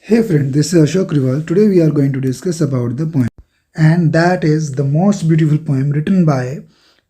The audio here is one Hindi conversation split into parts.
Hey friend, this is Ashok Rival. Today we are going to discuss about the poem, and that is the most beautiful poem written by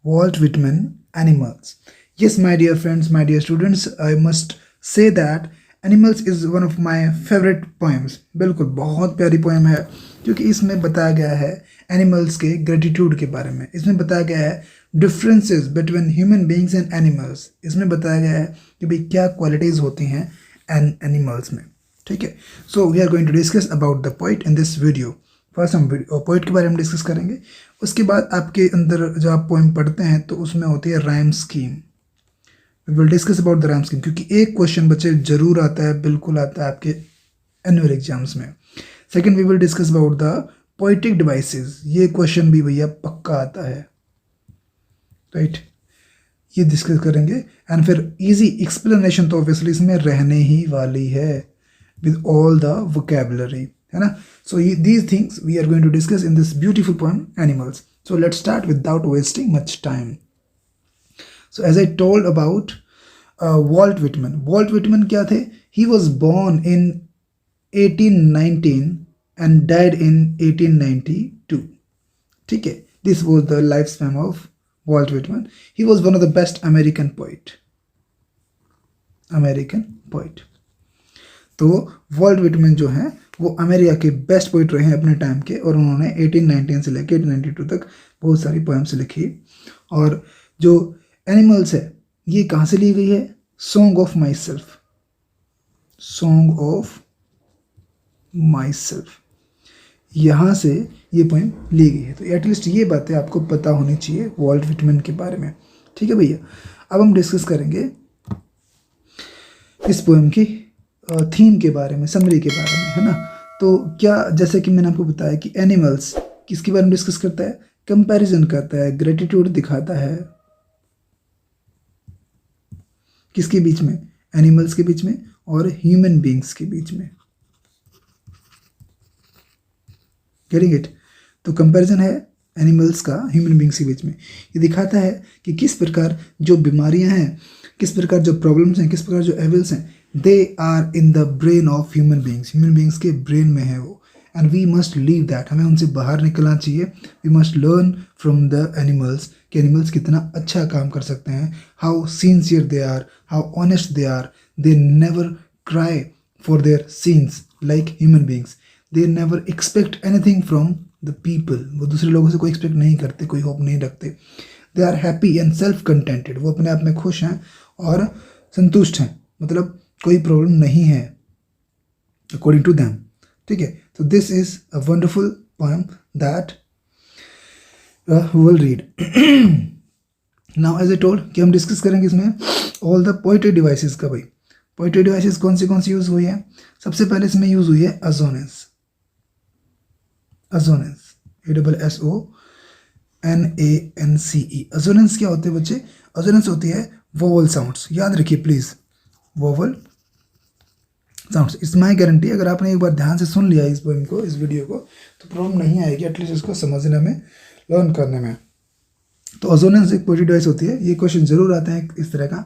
Walt Whitman, Animals. Yes, my dear friends, my dear students, I must say that Animals is one of my favorite poems. बिल्कुल बहुत प्यारी पोएम है क्योंकि इसमें बताया गया है एनिमल्स के ग्रेटिट्यूड के बारे में. इसमें बताया गया है differences between human beings and animals. इसमें बताया गया है कि भाई क्या क्वालिटीज़ होती हैं एनिमल्स में. ठीक है. So we are going to discuss about the poet in this video. First हम पोइट के बारे में डिस्कस करेंगे. उसके बाद आपके अंदर जो आप पोइम पढ़ते हैं तो उसमें होती है rhyme scheme. We will discuss about the rhyme scheme क्योंकि एक क्वेश्चन बच्चे जरूर आता है, बिल्कुल आता है आपके एनुअल एग्जाम्स में. Second we will discuss about the poetic devices. ये क्वेश्चन भी भैया पक्का आता है, राइट. ये डिस्कस करेंगे एंड फिर इजी एक्सप्लेनेशन तो ऑब्वियसली इसमें रहने ही वाली है with all the vocabulary, है ना. So these things we are going to discuss in this beautiful poem Animals. So let's start without wasting much time. So as I told about Walt Whitman. Walt Whitman क्या थे? He was born in 1819 and died in 1892. ठीक है. This was the lifespan of Walt Whitman. He was one of the best American poet. तो वॉल्ट विटमैन जो हैं वो अमेरिका के बेस्ट पोइट रहे हैं अपने टाइम के, और उन्होंने 1819 से लेकर 1892 तक बहुत सारी पोएम्स लिखी. और जो एनिमल्स है ये कहाँ से ली गई है? सॉन्ग ऑफ माई सेल्फ, यहाँ से ये पोएम ली गई है. तो एटलीस्ट ये बातें आपको पता होनी चाहिए वॉल्ट विटमैन के बारे में. ठीक है भैया. अब हम डिस्कस करेंगे इस पोएम की थीम के बारे में, समरी के बारे में, है ना. तो क्या, जैसे कि मैंने आपको बताया कि एनिमल्स किसके बारे में डिस्कस करता है? कंपैरिजन करता है, ग्रेटिट्यूड दिखाता है. किसके बीच में? एनिमल्स के बीच में और ह्यूमन बींग्स के बीच में. Getting it? तो कंपैरिजन है एनिमल्स का ह्यूमन बींग्स के बीच में. ये दिखाता है कि किस प्रकार जो बीमारियां हैं, किस प्रकार जो प्रॉब्लम्स हैं, किस प्रकार जो एविल्स हैं, they are in the brain of human beings के ब्रेन में है वो. And we must leave that. हमें उनसे बाहर निकलना चाहिए. We must learn from the animals कि एनिमल्स कितना अच्छा काम कर सकते हैं. How sincere they are, how honest they are. They never cry for their sins like human beings. They never expect anything from the people. वो दूसरे लोगों से कोई एक्सपेक्ट नहीं करते, कोई होप नहीं रखते. They are happy and self contented. वो अपने आप में खुश हैं और संतुष्ट हैं, मतलब कोई प्रॉब्लम नहीं है अकॉर्डिंग टू दैम. ठीक है. तो this is a wonderful poem that will read. Now as I told कि हम डिस्कस करेंगे इसमें ऑल द पोएट्री डिवाइसेस का. भाई पोएट्री डिवाइसेस कौन सी यूज हुई है? सबसे पहले इसमें यूज हुई है अजोनेंस. ASONANCE. अजोनेंस क्या होते हैं बच्चे? अजोनेंस होती है वोवल साउंड्स. याद रखिए please, vowel sounds. It's my guarantee अगर आपने एक बार ध्यान से सुन लिया इस पोएम को, इस वीडियो को, तो प्रॉब्लम नहीं आएगी एटलीस्ट इसको समझने में, लर्न करने में. तो अजोनेंस एक पोएट्री डिवाइस होती है. ये क्वेश्चन जरूर आता है इस तरह का.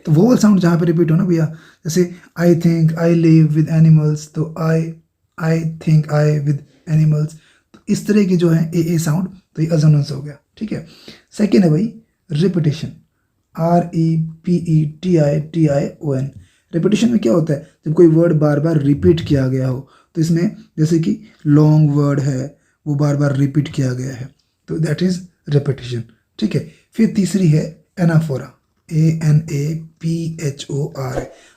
तो वोवल साउंड जहाँ पे रिपीट हो ना भैया, जैसे I think I live with animals, तो I think I with animals. तो इस तरह की जो है ए साउंड, तो ये अजोनेंस हो गया. ठीक है. सेकेंड है भाई रिपीटेशन. REPETITION. रिपीटेशन में क्या होता है? जब कोई वर्ड बार बार रिपीट किया गया हो, तो इसमें जैसे कि लॉन्ग वर्ड है वो बार बार रिपीट किया गया है, तो दैट इज रिपीटेशन. ठीक है. फिर तीसरी है एनाफोरा. ANAPHORA.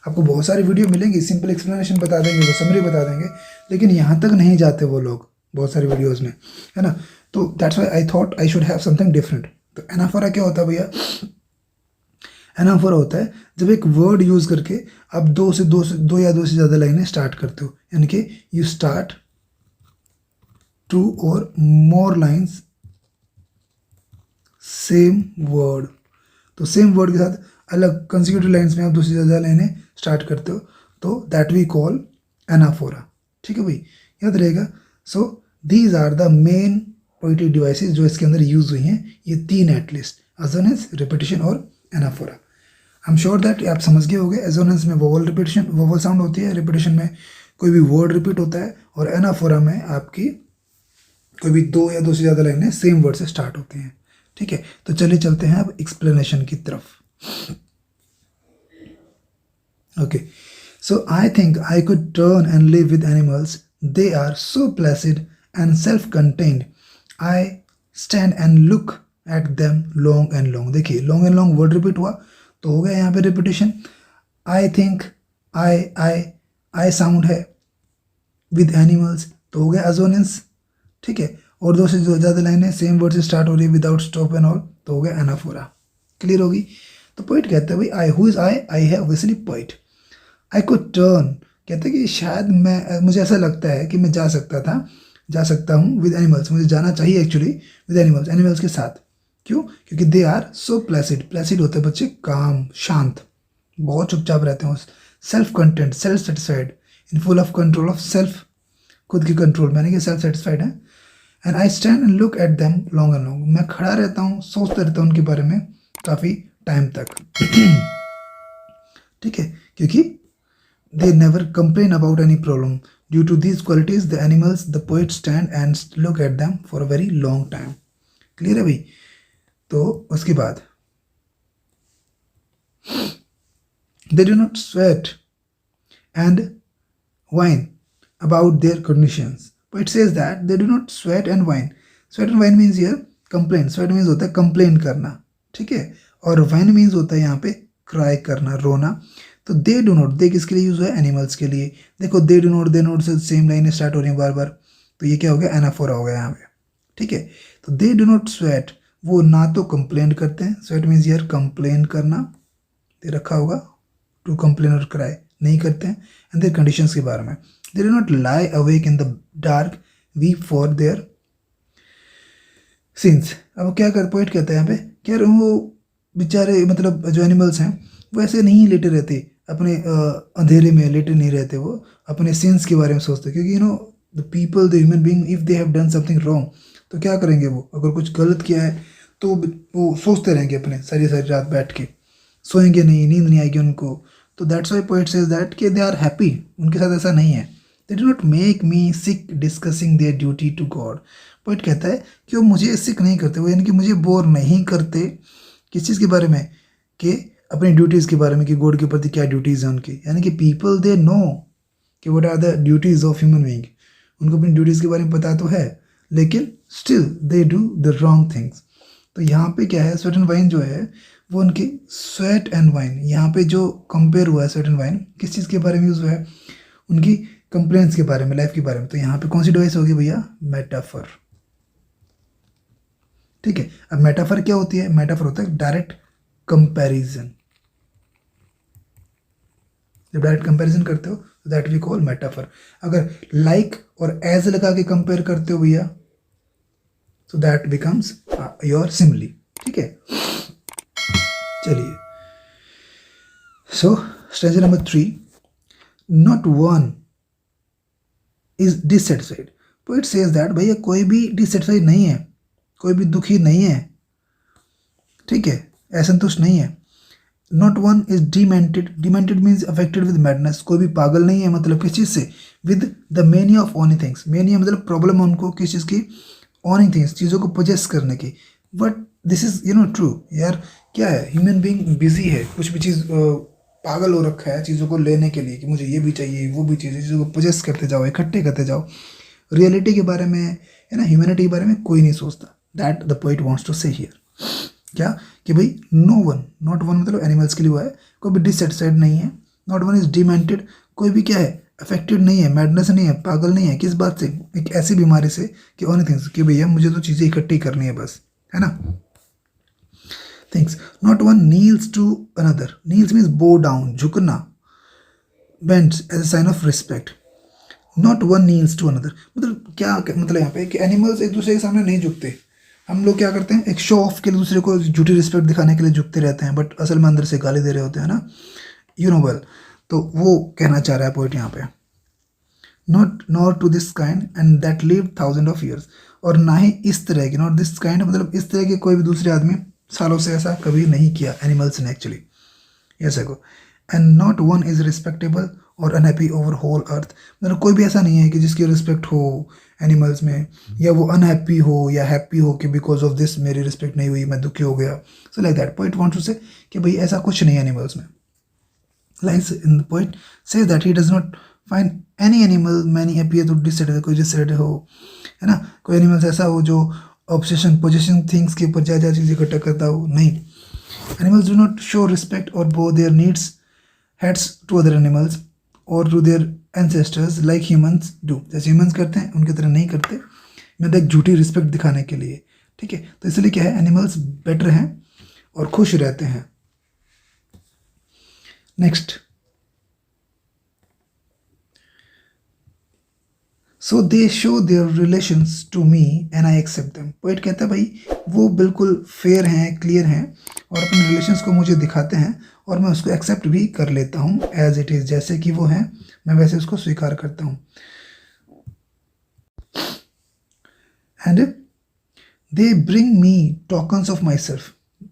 आपको बहुत सारी वीडियो मिलेंगी, सिंपल एक्सप्लेनेशन बता देंगे, वो समरी बता देंगे, लेकिन यहाँ तक नहीं जाते वो लोग बहुत सारी वीडियोज़ में, है ना. तो that's Y I thought I should have something different. तो एनाफोरा क्या होता है भैया? एनाफोरा होता है जब एक वर्ड यूज करके आप दो या दो से ज़्यादा लाइनें स्टार्ट करते हो, यानी कि यू स्टार्ट 2 और मोर लाइन्स सेम वर्ड. तो सेम वर्ड के साथ अलग कंसेक्यूटिव लाइन्स में आप 2 से ज़्यादा लाइनें स्टार्ट करते हो, तो दैट वी कॉल एनाफोरा. ठीक है भाई, याद रहेगा. So these are the main poetry devices जो इसके अंदर यूज हुई हैं. ये 3 एटलीस्ट, अजोनेंस, रिपीटेशन और anaphora. I am sure that आप समझ गए होंगे. एजोनेंस में वोवल साउंड होती है, रिपीटेशन में कोई भी वर्ड रिपीट होता है, और एनाफोरा में आपकी कोई भी 2 या 2 से ज़्यादा लाइनें सेम वर्ड से स्टार्ट होती हैं। ठीक है, तो चलिए चलते हैं अब एक्सप्लेनेशन की तरफ। Okay, so I think I could turn and live with animals, they are so placid and self contained, I stand and look at them long and long. देखिए long and long word repeat हुआ तो हो गया यहाँ पे repetition. I think, I sound है, विद एनिमल्स तो हो गया अजोनेंस। ठीक है, और 2 से ज़्यादा लाइनें सेम वर्ड से स्टार्ट हो रही है विदाउट स्टॉप एंड ऑल तो हो गया एनाफोरा। क्लियर होगी। तो पोइट कहते हैं भाई आई, हु इज आई है obviously poet. I could turn कहते हैं कि शायद मुझे ऐसा लगता है कि मैं जा सकता हूँ विद एनिमल्स, मुझे जाना चाहिए एक्चुअली विद एनिमल्स, एनिमल्स के साथ। क्यों? क्योंकि they are so placid, placid होते हैं बच्चे काम, शांत, बहुत चुपचाप रहते हैं, self content, self satisfied, in full of control of self, खुद की कंट्रोल में, यानी कि सेल्फ सेटिस्फाइड है। And I stand and look at them long and long, मैं खड़ा रहता हूँ, सोचता रहता हूँ उनके बारे में काफ़ी टाइम तक। ठीक है, क्योंकि they never complain about any problem. Due to these qualities, the animals, the poet stand and look at them for a very long time. Clear है भाई? तो उसके बाद they do not sweat and whine about their conditions. Poet says that they do not sweat and whine. Sweat and whine means here complain. Sweat means होता है complain करना, ठीक है, और whine means होता है यहाँ पे cry करना, रोना। तो दे डू नॉट, दे किसके लिए यूज हुआ है? एनिमल्स के लिए। देखो दे डू नॉट, दे नॉट से सेम लाइनें स्टार्ट हो रही हैं बार बार, तो ये क्या हो गया? एनाफोरा हो गया यहाँ पे। ठीक है, तो दे डू नॉट स्वेट, वो ना तो कंप्लेन करते हैं, स्वेट मीन्स यार कंप्लेन करना, दे रखा होगा टू कंप्लेन और क्राई, नहीं करते हैं। एंड देयर कंडीशंस के बारे में, दे do not lie awake in the dark, weep for their since. अब क्या कर पोइट कहते हैं यहाँ पे, क्या वो बेचारे मतलब जो एनिमल्स हैं वो ऐसे नहीं लेटे रहते, अपने अंधेरे में लेटे नहीं रहते, वो अपने सिंस के बारे में सोचते, क्योंकि you know the people, the human being, if they have done something wrong, तो क्या करेंगे वो, अगर कुछ गलत किया है तो वो सोचते रहेंगे अपने सारी सारी रात बैठ के, सोएंगे नहीं, नींद नहीं आएगी उनको। तो that's why poet says that कि दे आर हैप्पी, उनके साथ ऐसा नहीं है। They do not make me sick discussing their duty to God. Poet कहता है कि वो मुझे सिक नहीं करते, वो यानी कि मुझे बोर नहीं करते किस चीज़ के बारे में, कि अपनी ड्यूटीज़ के बारे में, कि गॉड के प्रति क्या ड्यूटीज़ हैं उनकी, यानी कि पीपल दे नो कि what are the duties of human being, उनको अपनी ड्यूटीज़ के बारे में पता तो है, लेकिन still they do the wrong things. तो यहाँ पे क्या है, स्वेट एंड वाइन जो है वो उनकी, स्वेट एंड वाइन यहाँ पे जो कंपेयर हुआ है, स्वेट एंड वाइन किस चीज़ के बारे में यूज़ हुआ है? उनकी कंप्लेंट्स के बारे में, लाइफ के बारे में। तो यहाँ पे कौन सी डिवाइस होगी भैया? मेटाफर। ठीक है, अब मेटाफर क्या होती है? मेटाफर होता है डायरेक्ट कंपैरिजन। जब डायरेक्ट कंपैरिजन करते हो तो दैट वी कॉल मेटाफर। अगर लाइक और एज लगा के कंपेयर करते हो भैया तो दैट बिकम्स योर सिमिली। ठीक है, चलिए, so stanza number 3, not one is dissatisfied. Poet says that भैया कोई भी डिससेटिस्फाइड नहीं है, कोई भी दुखी नहीं है, ठीक है, असंतुष्ट नहीं है। Not one is demented, demented means affected with madness, कोई भी पागल नहीं है, मतलब किस चीज़ से? With the mania of owning things. Mania मतलब प्रॉब्लम है उनको किस चीज़ की? ओनिंग थिंग्स, चीज़ों को पोजेस करने की। But this is you know true यार, क्या है, ह्यूमन बीइंग बिजी है, कुछ भी चीज़ पागल हो रखा है चीज़ों को लेने के लिए, कि मुझे ये भी चाहिए वो भी चाहिए, चीज़ों को पोजेस करते जाओ, इकट्ठे करते जाओ। रियलिटी के बारे में, है ना, ह्यूमैनिटी के बारे में कोई नहीं सोचता। That the poet wants to say here, क्या कि भाई नो वन, नॉट वन मतलब एनिमल्स के लिए हुआ है, कोई भी डिससेटिस्फाइड नहीं है। नॉट वन इज डिमेंटेड, कोई भी क्या है, अफेक्टेड नहीं है, मैडनेस नहीं है, पागल नहीं है, किस बात से? एक ऐसी बीमारी से कि ओनली थिंग्स, कि भैया मुझे तो चीज़ें इकट्ठी करनी है बस, है ना, things. Not one kneels to another, kneels means bow down, झुकना, bends as a sign of respect. Not one kneels to another मतलब क्या, मतलब यहाँ पे कि एनिमल्स एक दूसरे के सामने नहीं झुकते। हम लोग क्या करते हैं, एक शो ऑफ के लिए दूसरे को झूठी रिस्पेक्ट दिखाने के लिए झुकते रहते हैं, बट असल में अंदर से गाली दे रहे होते हैं ना, यू नो वेल। तो वो कहना चाह रहा है पोइट यहाँ पे, not nor to this kind and that live 1000 of years, और ना ही इस तरह की, नॉट दिस काइंड मतलब इस तरह के कोई भी दूसरे आदमी सालों से ऐसा कभी नहीं किया एनिमल्स ने एक्चुअली, ऐसा को। And not one is respectable, और अनहैप्पी ओवर होल अर्थ। मतलब कोई भी ऐसा नहीं है कि जिसकी रिस्पेक्ट हो एनिमल्स में, या वो अनहैप्पी हो या हैप्पी हो कि बिकॉज ऑफ दिस मेरी रिस्पेक्ट नहीं हुई, मैं दुखी हो गया। So like that poet wants to say कि भाई ऐसा कुछ नहीं है एनिमल्स में। Lines in the poet says that he does not find any animal many appear to dissatisfied, कोई डिससेटिस्फाइड हो, है ना, कोई एनिमल्स ऐसा हो जो ऑब्सेशन पोजेशन थिंग्स के ऊपर ज़्यादा चीज़ इकट्ठा करता हो, नहीं। Animals do not show respect और bow their needs heads to other animals और to their ancestors like humans do, जैसे ह्यूमंस करते हैं उनकी तरह नहीं करते, मतलब एक झूठी रिस्पेक्ट दिखाने के लिए, ठीक है। तो इसलिए क्या है, एनिमल्स बेटर हैं और खुश रहते हैं। Next, so they show their relations to me and I accept them. Poet कहता है भाई वो बिल्कुल फेयर हैं, क्लियर हैं और अपने रिलेशंस को मुझे दिखाते हैं और मैं उसको एक्सेप्ट भी कर लेता हूँ एज इट इज़, जैसे कि वो हैं मैं वैसे उसको स्वीकार करता हूँ। And they bring me tokens of my self.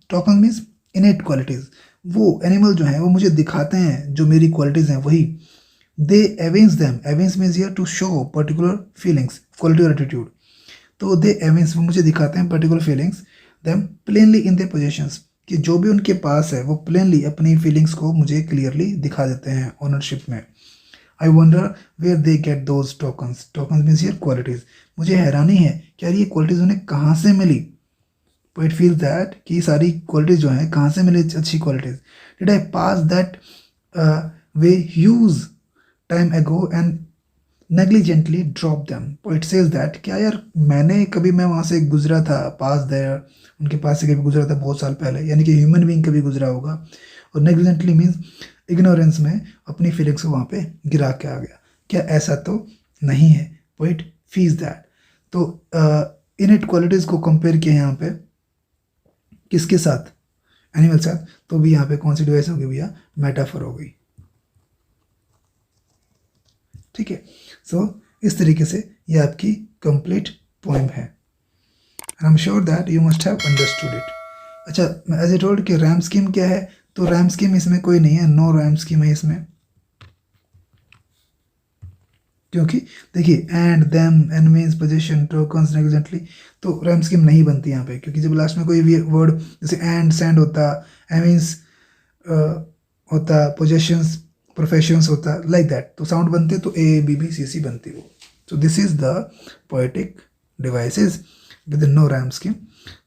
Token means इनेट qualities. वो एनिमल जो हैं वो मुझे दिखाते हैं जो मेरी क्वालिटीज़ हैं वही। They evince them, evince means here to show particular feelings, quality और एटीट्यूड। तो दे एवेंस, वो मुझे दिखाते हैं particular feelings, them plainly in their possessions, कि जो भी उनके पास है वो प्लेनली अपनी फीलिंग्स को मुझे क्लियरली दिखा देते हैं ओनरशिप में। I wonder where they get those tokens. Tokens means here qualities. मुझे हैरानी है कि यार ये क्वालिटीज़ उन्हें कहाँ से मिली। पोइट फील दैट कि सारी क्वालिटीज़ जो हैं कहाँ से मिली अच्छी qualities. Did I pass that way huge time एगो and negligently drop them. Poet says that क्या यार मैंने कभी, मैं वहाँ से गुजरा था, पास देयर, उनके पास से कभी गुजरा था बहुत साल पहले, यानी कि ह्यूमन बीइंग कभी गुजरा होगा। और नेग्लिजेंटली मीन्स इग्नोरेंस में अपनी फीलिंग्स को वहाँ पे गिरा के आ गया। क्या ऐसा तो नहीं है। Poet feels that. तो इनेट क्वालिटीज़ को कंपेयर किया यहाँ पे किसके साथ, एनिमल साथ। तो भी यहाँ पे कौन सी डिवाइस होगी भैया, मेटाफर हो गई, ठीक है। सो इस तरीके से ये आपकी कंप्लीट पोएम है। आई am sure that you must have understood it. अच्छा, एज ए टोल्ड कि रैम स्कीम क्या है, तो रैम स्कीम इसमें कोई नहीं है, नो रैम स्कीम है इसमें, क्योंकि देखिए and them enemies position tokens negligently, तो रैम स्कीम नहीं बनती यहाँ पे, क्योंकि जब लास्ट में कोई भी वर्ड जैसे एंड सेंड होता, एमीन्स होता, पोजेशंस प्रोफेशंस होता, लाइक दैट, तो साउंड बनते तो A B B C C बनती वो। So this is the poetic devices with no rhyme scheme.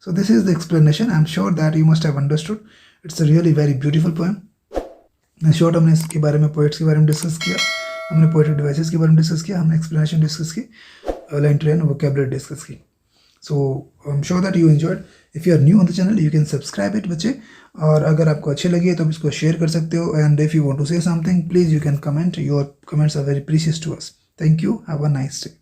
So this is the explanation. I am sure that you must have understood. It's a really very beautiful poem. Short हमने इसके बारे में, पोएट्स के बारे में डिस्कस किया, हमने पोएटिक डिवाइसेस के बारे में डिस्कस किया, हमने एक्सप्लेनेशन डिस्कस की, line to line vocabulary discuss की। So I am sure that you enjoyed. If you are new on the channel you can subscribe it बच्चे, और अगर आपको अच्छे लगे तो आप इसको शेयर कर सकते हो। And if you want to say something please you can comment, your comments are very precious to us. Thank you, have a nice day.